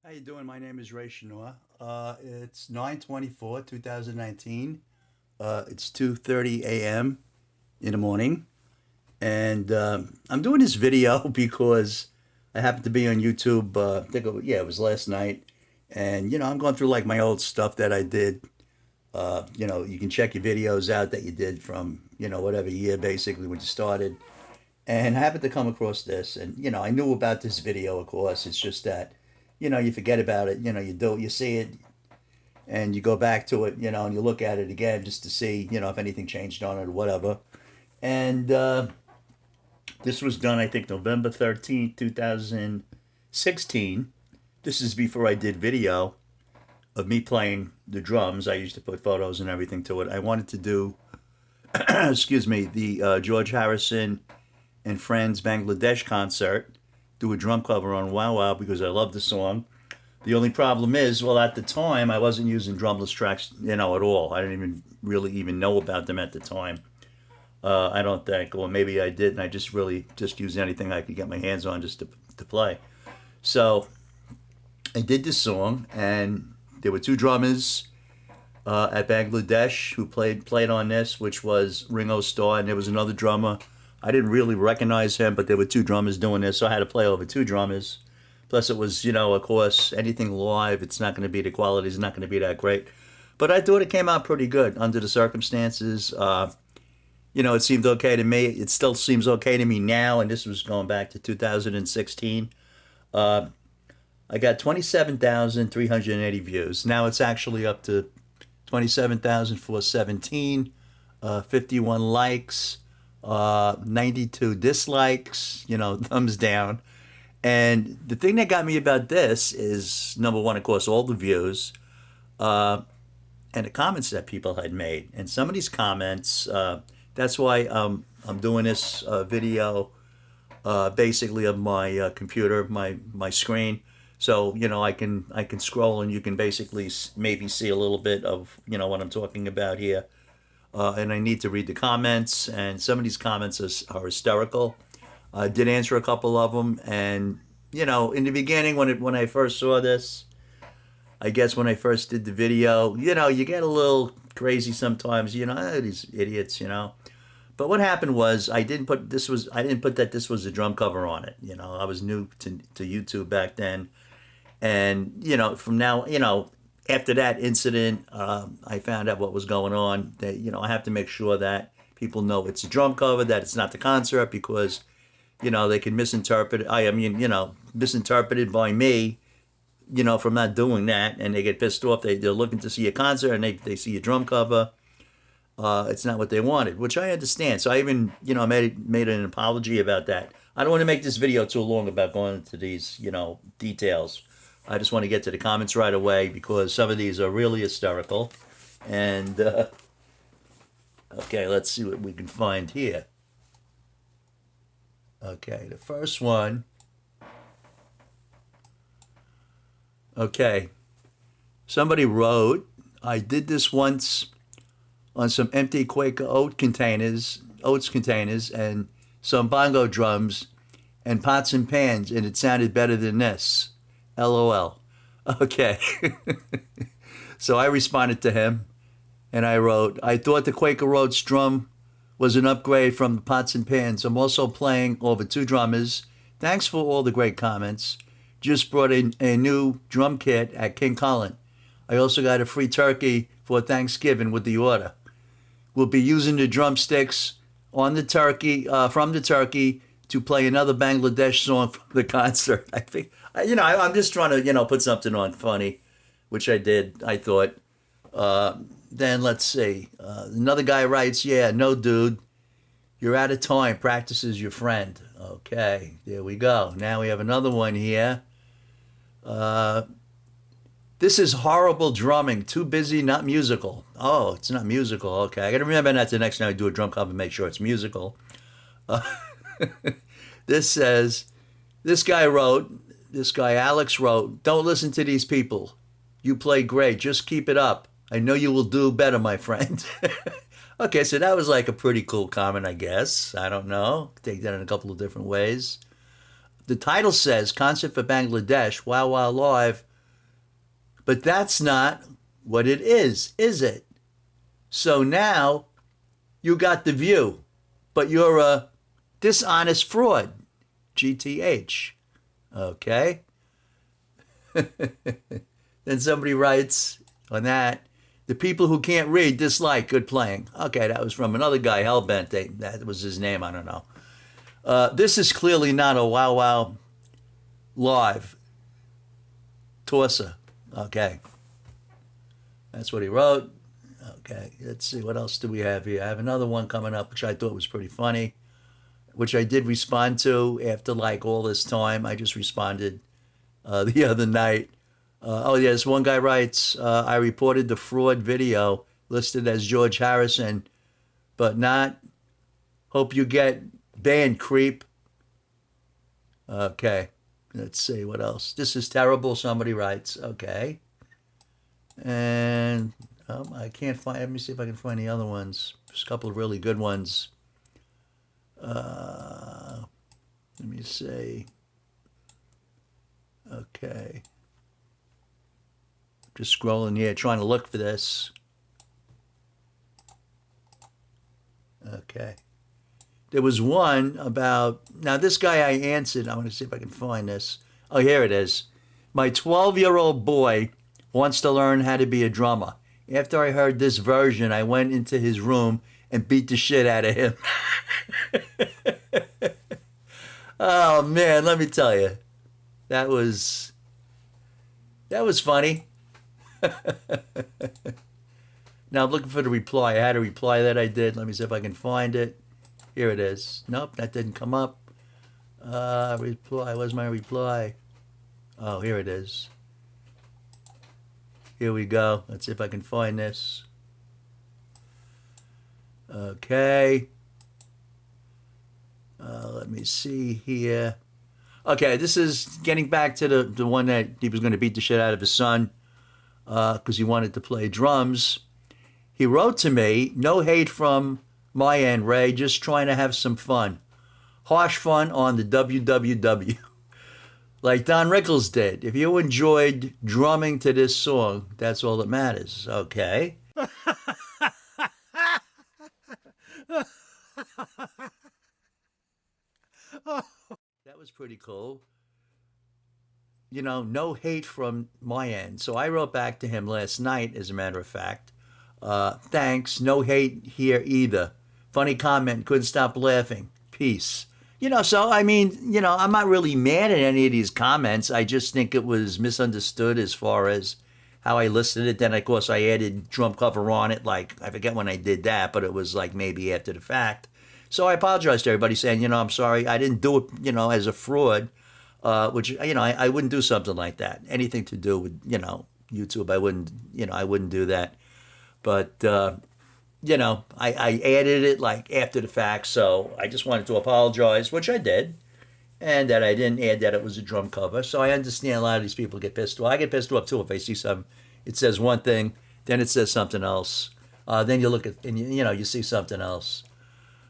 How you doing? My name is Ray Schnoor. It's 9/24, 2019. It's 2:30 a.m. in the morning, and I'm doing this video because I happened to be on YouTube. I think it was last night, and I'm going through like my old stuff that I did. You can check your videos out that you did from whatever year basically when you started, and I happened to come across this, and I knew about this video, of course. It's just that you forget about it. You see it, and you go back to it, and you look at it again just to see, if anything changed on it or whatever. And this was done, I think, November 13th, 2016. This is before I did video of me playing the drums. I used to put photos and everything to it. I wanted to do, excuse me, the George Harrison and Friends Bangla Desh concert, do a drum cover on Wow Wow because I love the song. The only problem is, well, at the time, I wasn't using drumless tracks, at all. I didn't even really even know about them at the time. I don't think, or maybe I did, and I just really just used anything I could get my hands on just to play. So I did this song, and there were two drummers at Bangla Desh who played on this, which was Ringo Starr, and there was another drummer. I didn't really recognize him, but there were two drummers doing this, so I had to play over two drummers. Plus, it was, of course, anything live, it's not going to be, the quality is not going to be that great. But I thought it came out pretty good under the circumstances. It seemed okay to me. It still seems okay to me now, and this was going back to 2016. Uh, I got 27,380 views. Now it's actually up to 27,417, 51 likes, 92 dislikes, thumbs down. And the thing that got me about this is number one, of course, all the views and the comments that people had made. And some of these comments, that's why I'm doing this video basically of my computer, my screen. So I can scroll and you can basically maybe see a little bit of what I'm talking about here. And I need to read the comments, and some of these comments are hysterical. I did answer a couple of them, and in the beginning when I first saw this, I guess when I first did the video, you get a little crazy sometimes. These idiots. But what happened was I didn't put that this was a drum cover on it. I was new to YouTube back then, and from now, after that incident, I found out what was going on. That I have to make sure that people know it's a drum cover, that it's not the concert, because they can misinterpret it. I mean, misinterpreted by me, from not doing that, and they get pissed off. They're looking to see a concert, and they see a drum cover. It's not what they wanted, which I understand. So I even, made an apology about that. I don't want to make this video too long about going into these, details. I just want to get to the comments right away because some of these are really hysterical. And, okay, let's see what we can find here. Okay, the first one. Okay, somebody wrote, I did this once on some empty Quaker oats containers, and some bongo drums and pots and pans, and it sounded better than this. LOL. Okay. So I responded to him, and I wrote, I thought the Quaker Oats drum was an upgrade from the pots and pans. I'm also playing over two drummers. Thanks for all the great comments. Just brought in a new drum kit at King Cullen. I also got a free turkey for Thanksgiving with the order. We'll be using the drumsticks on the turkey, from the turkey, to play another Bangladesh song from the concert. I think, I'm just trying to, put something on funny, which I did, I thought. Then let's see. Another guy writes, yeah, no, dude. You're out of time. Practice is your friend. Okay, there we go. Now we have another one here. Uh, this is horrible drumming. Too busy, not musical. Oh, it's not musical. Okay, I got to remember that the next time I do a drum cover, make sure it's musical. Uh, this says, this guy Alex wrote, don't listen to these people. You play great. Just keep it up. I know you will do better, my friend. Okay, so that was like a pretty cool comment, I guess. I don't know. Take that in a couple of different ways. The title says Concert for Bangladesh, Wow Wow Live, But that's not what it is it? So now you got the view, but you're a dishonest fraud. GTH. Okay. Then somebody writes on that, the people who can't read dislike good playing. Okay, that was from another guy, Hellbent. That was his name. I don't know. This is clearly not a Wow Wow live tosser. Okay. That's what he wrote. Okay, let's see. What else do we have here? I have another one coming up, which I thought was pretty funny, which I did respond to after like all this time. I just responded the other night. Oh, yes, one guy writes, I reported the fraud video listed as George Harrison, but not. Hope you get banned, creep. Okay, let's see what else. This is terrible, somebody writes. Okay. And I can't find, let me see if I can find the other ones. There's a couple of really good ones. Let me see. Okay. Just scrolling here, trying to look for this. Okay. There was one about, now this guy I answered, I want to see if I can find this. Oh, here it is. My 12-year-old boy wants to learn how to be a drummer. After I heard this version, I went into his room and beat the shit out of him. Oh man, let me tell you. That was funny. Now I'm looking for the reply. I had a reply that I did. Let me see if I can find it. Here it is. Nope, that didn't come up. Reply. Where's my reply? Oh, here it is. Here we go. Let's see if I can find this. Okay. Let me see here. Okay, this is getting back to the one that he was going to beat the shit out of his son because he wanted to play drums. He wrote to me, no hate from my end, Ray, just trying to have some fun. Harsh fun on the WWW. Like Don Rickles did. If you enjoyed drumming to this song, that's all that matters. Okay. That was pretty cool. You know, no hate from my end. So I wrote back to him last night, as a matter of fact. Thanks. No hate here either. Funny comment. Couldn't stop laughing. Peace. You know, so I mean, you know, I'm not really mad at any of these comments. I just think it was misunderstood as far as how I listed it. Then, of course, I added drum cover on it. Like, I forget when I did that, but it was like maybe after the fact. So I apologize to everybody saying, you know, I'm sorry. I didn't do it, you know, as a fraud, which, you know, I wouldn't do something like that. Anything to do with, you know, YouTube, I wouldn't, you know, I wouldn't do that. But, you know, I added it like after the fact, so I just wanted to apologize, which I did, and that I didn't add that it was a drum cover. So I understand a lot of these people get pissed off. I get pissed off too if I see some, it says one thing, then it says something else. Then you look at, and you know, you see something else.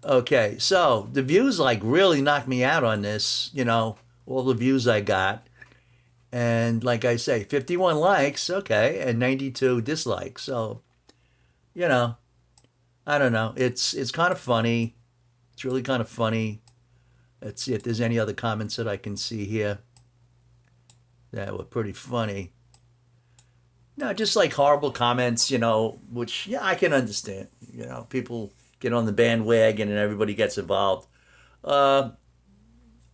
Okay, so the views like really knocked me out on this, you know, all the views I got. And like I say, 51 likes, okay, and 92 dislikes. So, you know, I don't know. It's kind of funny. It's really kind of funny. Let's see if there's any other comments that I can see here that were pretty funny. No, just like horrible comments, you know, which yeah, I can understand. You know, people get on the bandwagon and everybody gets involved. Uh,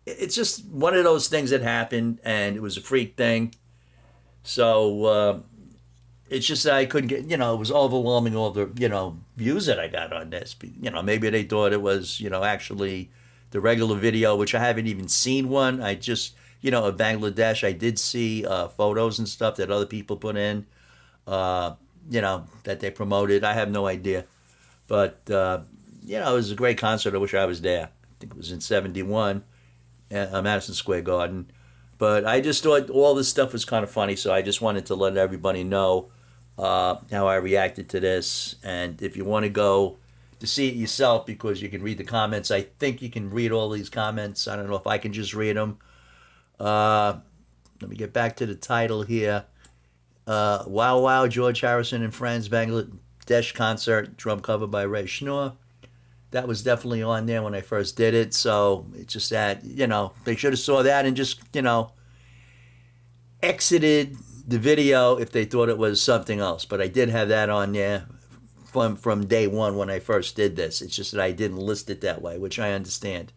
it's just one of those things that happened, and it was a freak thing. So it's just that I couldn't get, you know, it was overwhelming all the, you know, views that I got on this. You know, maybe they thought it was, you know, actually the regular video, which I haven't even seen one. I just, you know, of Bangla Desh, I did see photos and stuff that other people put in, you know, that they promoted. I have no idea. But, you know, it was a great concert. I wish I was there. I think it was in 71 at Madison Square Garden. But I just thought all this stuff was kind of funny, so I just wanted to let everybody know how I reacted to this. And if you want to go to see it yourself, because you can read the comments, I think you can read all these comments. I don't know if I can just read them. Let me get back to the title here. Wow Wow, George Harrison and Friends, Bangla Desh concert, drum cover by Schnoor. That was definitely on there when I first did it. So it's just that, they should have saw that and just, exited the video if they thought it was something else. But I did have that on there from day one when I first did this. It's just that I didn't list it that way, which I understand.